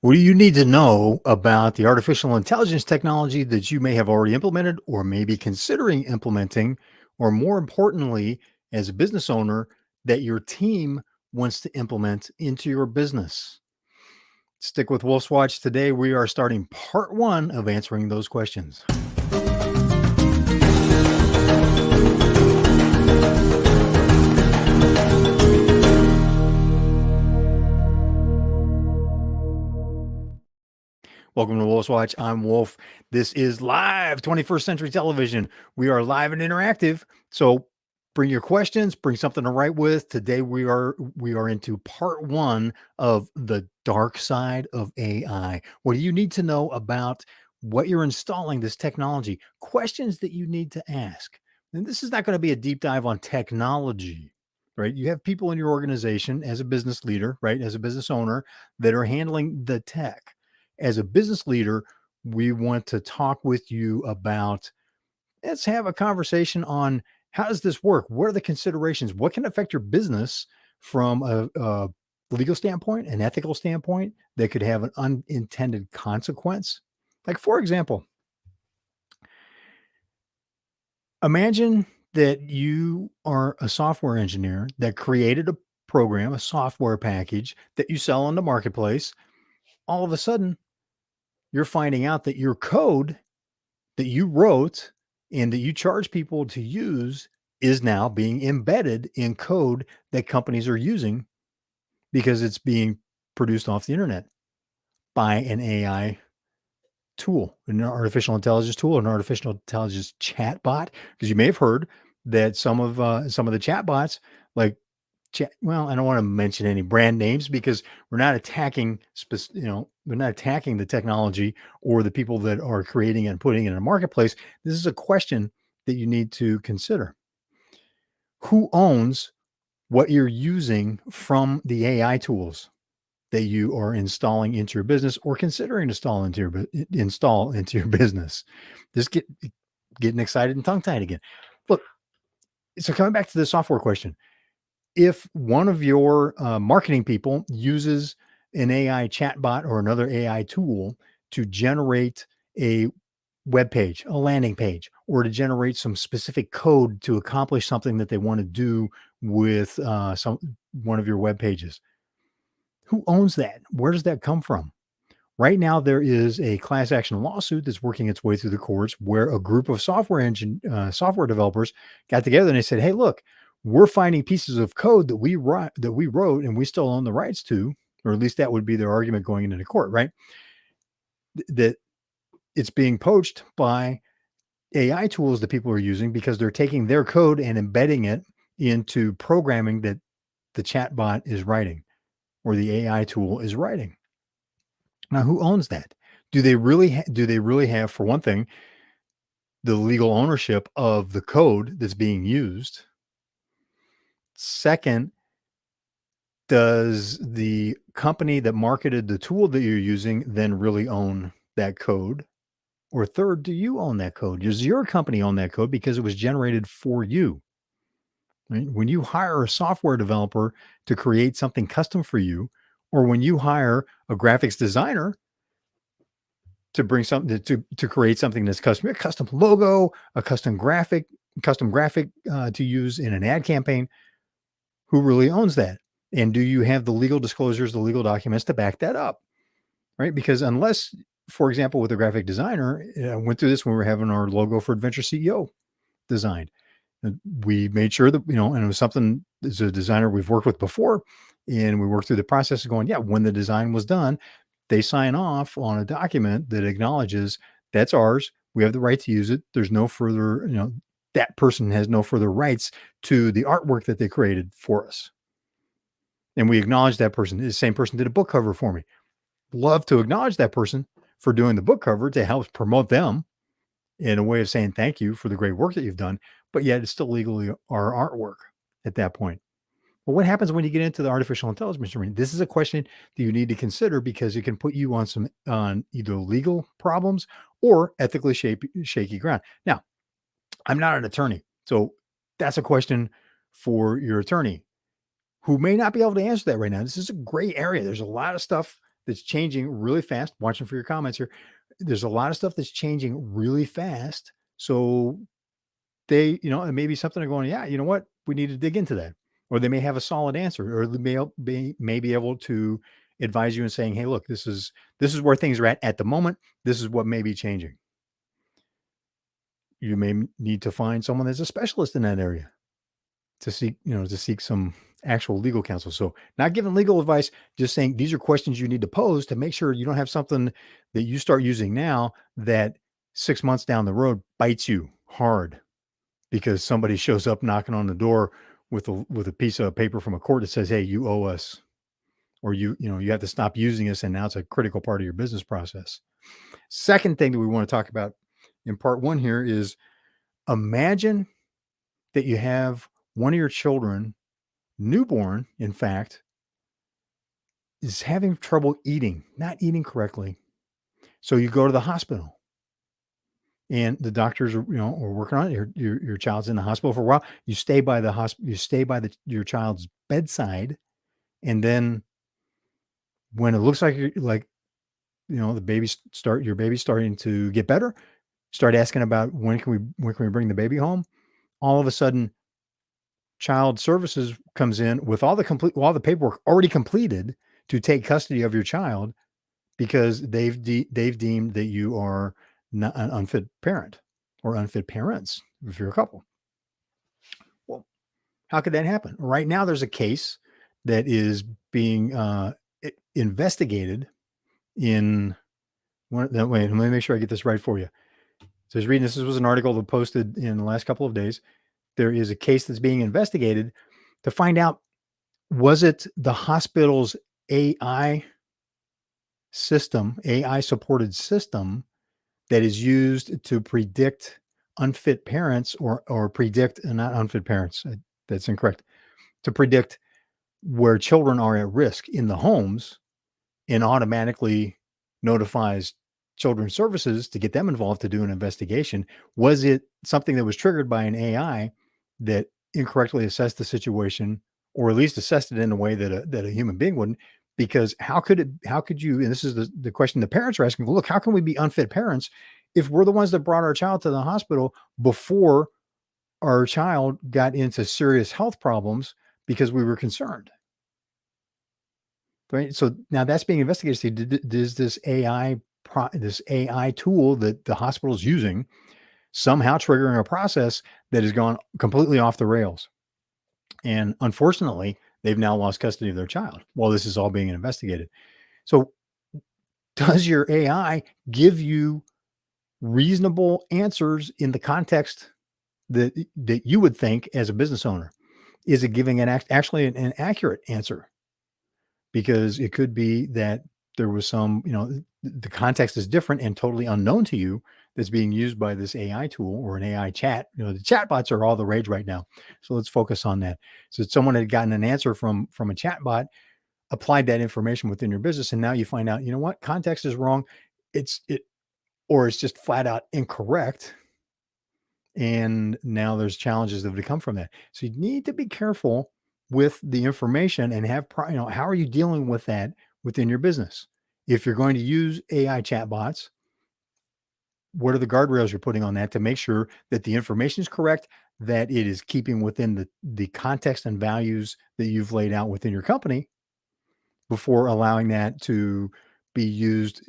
What do you need to know about the artificial intelligence technology that you may have already implemented or maybe considering implementing, or more importantly, as a business owner, that your team wants to implement into your business? Stick with Wolf's Watch. Today, we are starting part one of answering those questions. Welcome to Wolf's Watch. I'm Wolf. This is live 21st century television. We are live and interactive. So bring your questions, bring something to write with. Today we are into part one of the dark side of AI. What do you need to know about what you're installing this technology? Questions that you need to ask. And this is not going to be a deep dive on technology, right? You have people in your organization as a business leader, right? As a business owner that are handling the tech. As a business leader, we want to talk with you about, let's have a conversation on how does this work? What are the considerations? What can affect your business from a legal standpoint, an ethical standpoint that could have an unintended consequence? Like, for example, imagine that you are a software engineer that created a program, a software package that you sell on the marketplace. All of a sudden, you're finding out that your code that you wrote and that you charge people to use is now being embedded in code that companies are using because it's being produced off the internet by an AI tool, an artificial intelligence tool, an artificial intelligence chatbot. Because you may have heard that some of the chatbots, like well, I don't want to mention any brand names because we're not attacking, we're not attacking the technology or the people that are creating and putting it in a marketplace. This is a question that you need to consider. Who owns what you're using from the AI tools that you are installing into your business or considering to install into your business? Just getting excited and tongue tied again. Look, so coming back to the software question, if one of your marketing people uses an AI chatbot or another AI tool to generate a web page, a landing page, or to generate some specific code to accomplish something that they want to do with some one of your web pages, who owns that? Where does that come from? Right now, there is a class action lawsuit that's working its way through the courts where a group of software developers got together and they said, "Hey, look, we're finding pieces of code that we wrote and we still own the rights to," or at least that would be their argument going into the court, right? That it's being poached by AI tools that people are using because they're taking their code and embedding it into programming that the chatbot is writing or the AI tool is writing. Now, who owns that? Do they really have, for one thing, the legal ownership of the code that's being used? Second, does the company that marketed the tool that you're using then really own that code? Or third, do you own that code? Does your company own that code because it was generated for you? Right? When you hire a software developer to create something custom for you, or when you hire a graphics designer to bring something to create something that's custom, a custom logo, a custom graphic to use in an ad campaign. Who really owns that? And do you have the legal disclosures, the legal documents to back that up? Right? Because unless, for example, with a graphic designer, I went through this when we were having our logo for Adventure CEO designed. We made sure that, and it was something as a designer we've worked with before, and we worked through the process of going, yeah, when the design was done, they sign off on a document that acknowledges that's ours. We have the right to use it. There's no further, that person has no further rights to the artwork that they created for us. And we acknowledge that person. The same person did a book cover for me. Love to acknowledge that person for doing the book cover to help promote them in a way of saying thank you for the great work that you've done. But yet it's still legally our artwork at that point. But what happens when you get into the artificial intelligence arena? This is a question that you need to consider because it can put you on either legal problems or ethically shaky ground. Now, I'm not an attorney, so that's a question for your attorney who may not be able to answer that right now. This is a gray area. There's a lot of stuff that's changing really fast. Watching for your comments here. There's a lot of stuff that's changing really fast. So they, it may be something they're going, yeah, you know what? We need to dig into that. Or they may have a solid answer, or they may be able to advise you and saying, hey, look, this is where things are at the moment. This is what may be changing. You may need to find someone that's a specialist in that area to seek some actual legal counsel. So not giving legal advice, just saying these are questions you need to pose to make sure you don't have something that you start using now that 6 months down the road bites you hard because somebody shows up knocking on the door with a piece of paper from a court that says, hey, you owe us, or you have to stop using us, and now it's a critical part of your business process. Second thing that we want to talk about in part one here is imagine that you have one of your children, newborn, in fact, is having trouble eating, not eating correctly. So you go to the hospital and the doctors are working on it. Your child's in the hospital for a while. You stay by the hospital, you stay by your child's bedside. And then when it looks like your baby's starting to get better, start asking about when can we bring the baby home. All of a sudden, child services comes in with all the paperwork already completed to take custody of your child because they've deemed that you are not an unfit parent or unfit parents if you're a couple. Well, how could that happen? Right now, there's a case that is being investigated in wait, let me make sure I get this right for you. So I was reading this. This was an article that posted in the last couple of days. There is a case that's being investigated to find out, was it the hospital's AI supported system that is used to predict unfit parents or predict not unfit parents. That's incorrect. To predict where children are at risk in the homes and automatically notifies children's services to get them involved to do an investigation. Was it something that was triggered by an AI that incorrectly assessed the situation, or at least assessed it in a way that a human being wouldn't? Because how could you, and this is the question the parents are asking, well, look, how can we be unfit parents if we're the ones that brought our child to the hospital before our child got into serious health problems because we were concerned? Right. So now that's being investigated. See, does this AI tool that the hospital is using somehow triggering a process that has gone completely off the rails? And unfortunately, they've now lost custody of their child while this is all being investigated. So does your AI give you reasonable answers in the context that you would think as a business owner? Is it giving actually an accurate answer? Because it could be that there was the context is different and totally unknown to you that's being used by this AI tool or an AI chat. The chatbots are all the rage right now. So let's focus on that. So someone had gotten an answer from a chatbot, applied that information within your business, and now you find out, what, context is wrong. Or it's just flat out incorrect. And now there's challenges that have come from that. So you need to be careful with the information and how are you dealing with that within your business? If you're going to use AI chatbots, what are the guardrails you're putting on that to make sure that the information is correct, that it is keeping within the context and values that you've laid out within your company before allowing that to be used?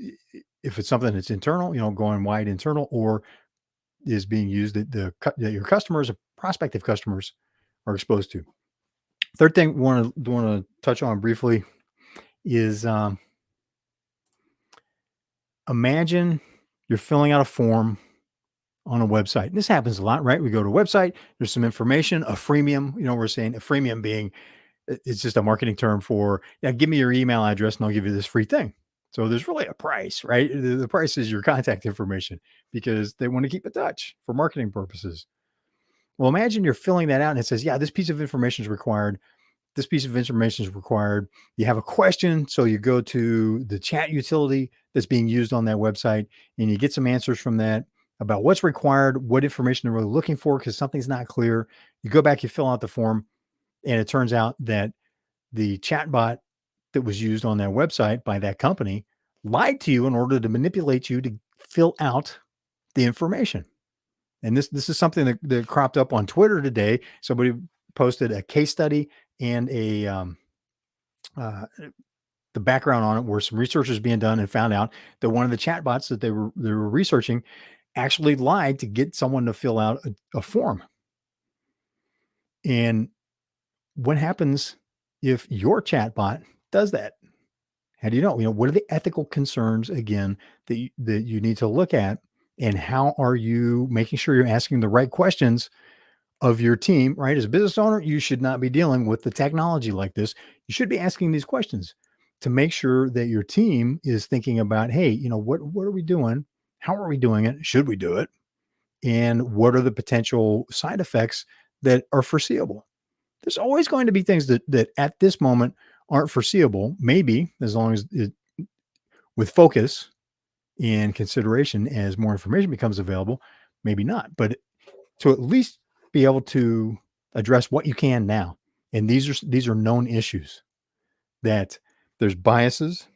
If it's something that's internal, going wide internal, or is being used that your customers, prospective customers, are exposed to. Third thing we want to touch on briefly is imagine you're filling out a form on a website. And this happens a lot, right? We go to a website, there's some information, a freemium, we're saying a freemium being, it's just a marketing term for, give me your email address and I'll give you this free thing. So there's really a price, right? The price is your contact information because they want to keep in touch for marketing purposes. Well, imagine you're filling that out and it says, this piece of information is required. This piece of information is required. You have a question. So you go to the chat utility that's being used on that website and you get some answers from that about what's required, what information they're really looking for, because something's not clear. You go back, you fill out the form, and it turns out that the chatbot that was used on that website by that company lied to you in order to manipulate you to fill out the information. And this is something that cropped up on Twitter today. Somebody posted a case study and uh, the background on it, where some research is being done and found out that one of the chatbots that they were researching actually lied to get someone to fill out a form. And what happens if your chatbot does that? How do you know? What are the ethical concerns again that you need to look at, and how are you making sure you're asking the right questions of your team? Right, as a business owner, you should not be dealing with the technology like this. You should be asking these questions to make sure that your team is thinking about, hey, what are we doing? How are we doing it? Should we do it? And what are the potential side effects that are foreseeable? There's always going to be things that at this moment aren't foreseeable. Maybe as long as with focus and consideration, as more information becomes available, maybe not. But to at least be able to address what you can now. And these are known issues, that there's biases,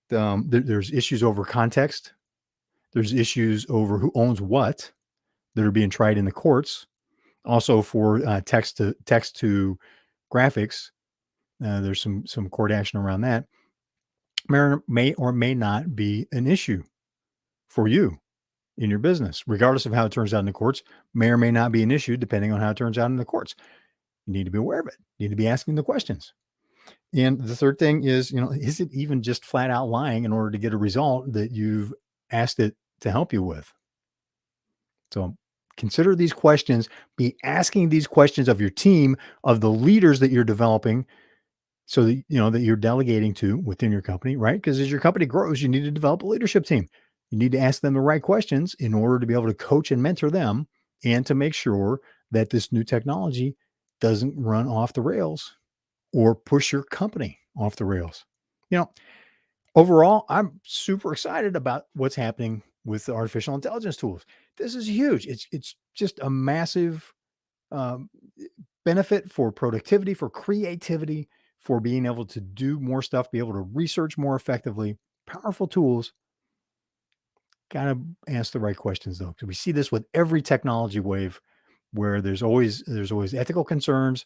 there's issues over context, there's issues over who owns what that are being tried in the courts. Also for text to graphics, there's some court action around that. May or may not be an issue for you in your business, regardless of how it turns out in the courts. May or may not be an issue depending on how it turns out in the courts. You need to be aware of it. You need to be asking the questions. And the third thing is, is it even just flat out lying in order to get a result that you've asked it to help you with? So consider these questions, be asking these questions of your team, of the leaders that you're developing, so that that you're delegating to within your company, right? Because as your company grows, you need to develop a leadership team. You need to ask them the right questions in order to be able to coach and mentor them, and to make sure that this new technology doesn't run off the rails or push your company off the rails. You know, Overall, I'm super excited about what's happening with the artificial intelligence tools. This is huge. It's just a massive um, benefit for productivity, for creativity, for being able to do more stuff, be able to research more effectively. Powerful tools. Gotta ask the right questions though, because we see this with every technology wave, where there's always ethical concerns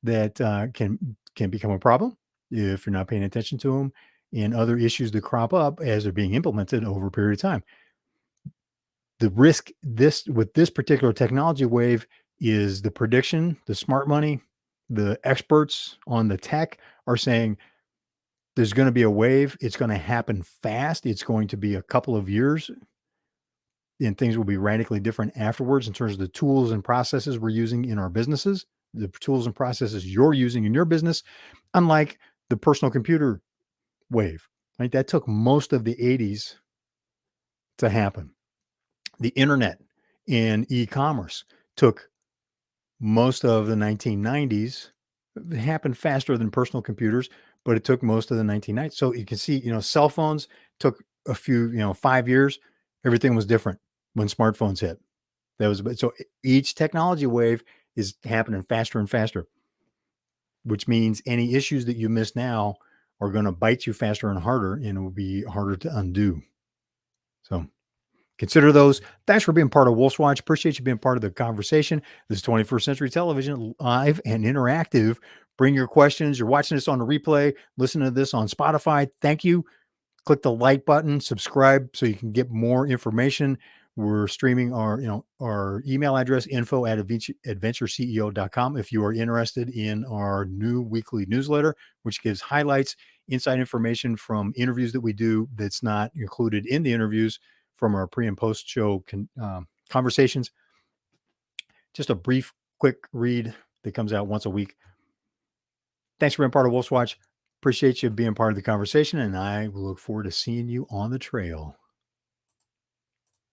that can become a problem if you're not paying attention to them, and other issues that crop up as they're being implemented over a period of time. The risk this with this particular technology wave is the prediction, the smart money, the experts on the tech are saying there's going to be a wave. It's going to happen fast. It's going to be a couple of years, and things will be radically different afterwards in terms of the tools and processes we're using in our businesses, the tools and processes you're using in your business, unlike the personal computer wave, right? That took most of the 80s to happen. The internet and e-commerce took most of the 1990s. It happened faster than personal computers, but it took most of the 1990s. So you can see, cell phones took a few, 5 years. Everything was different when smartphones hit. That was so each technology wave is happening faster and faster, which means any issues that you miss now are going to bite you faster and harder, and it will be harder to undo. So consider those. Thanks for being part of Wolf's Watch. Appreciate you being part of the conversation. This is 21st Century Television, live and interactive. Bring your questions. You're watching this on the replay, listen to this on Spotify. Thank you. Click the like button, subscribe so you can get more information. We're streaming our email address, info@adventureceo.com, if you are interested in our new weekly newsletter, which gives highlights, inside information from interviews that we do that's not included in the interviews, from our pre and post show conversations. Just a brief, quick read that comes out once a week. Thanks for being part of Wolf's Watch. Appreciate you being part of the conversation, and I will look forward to seeing you on the trail.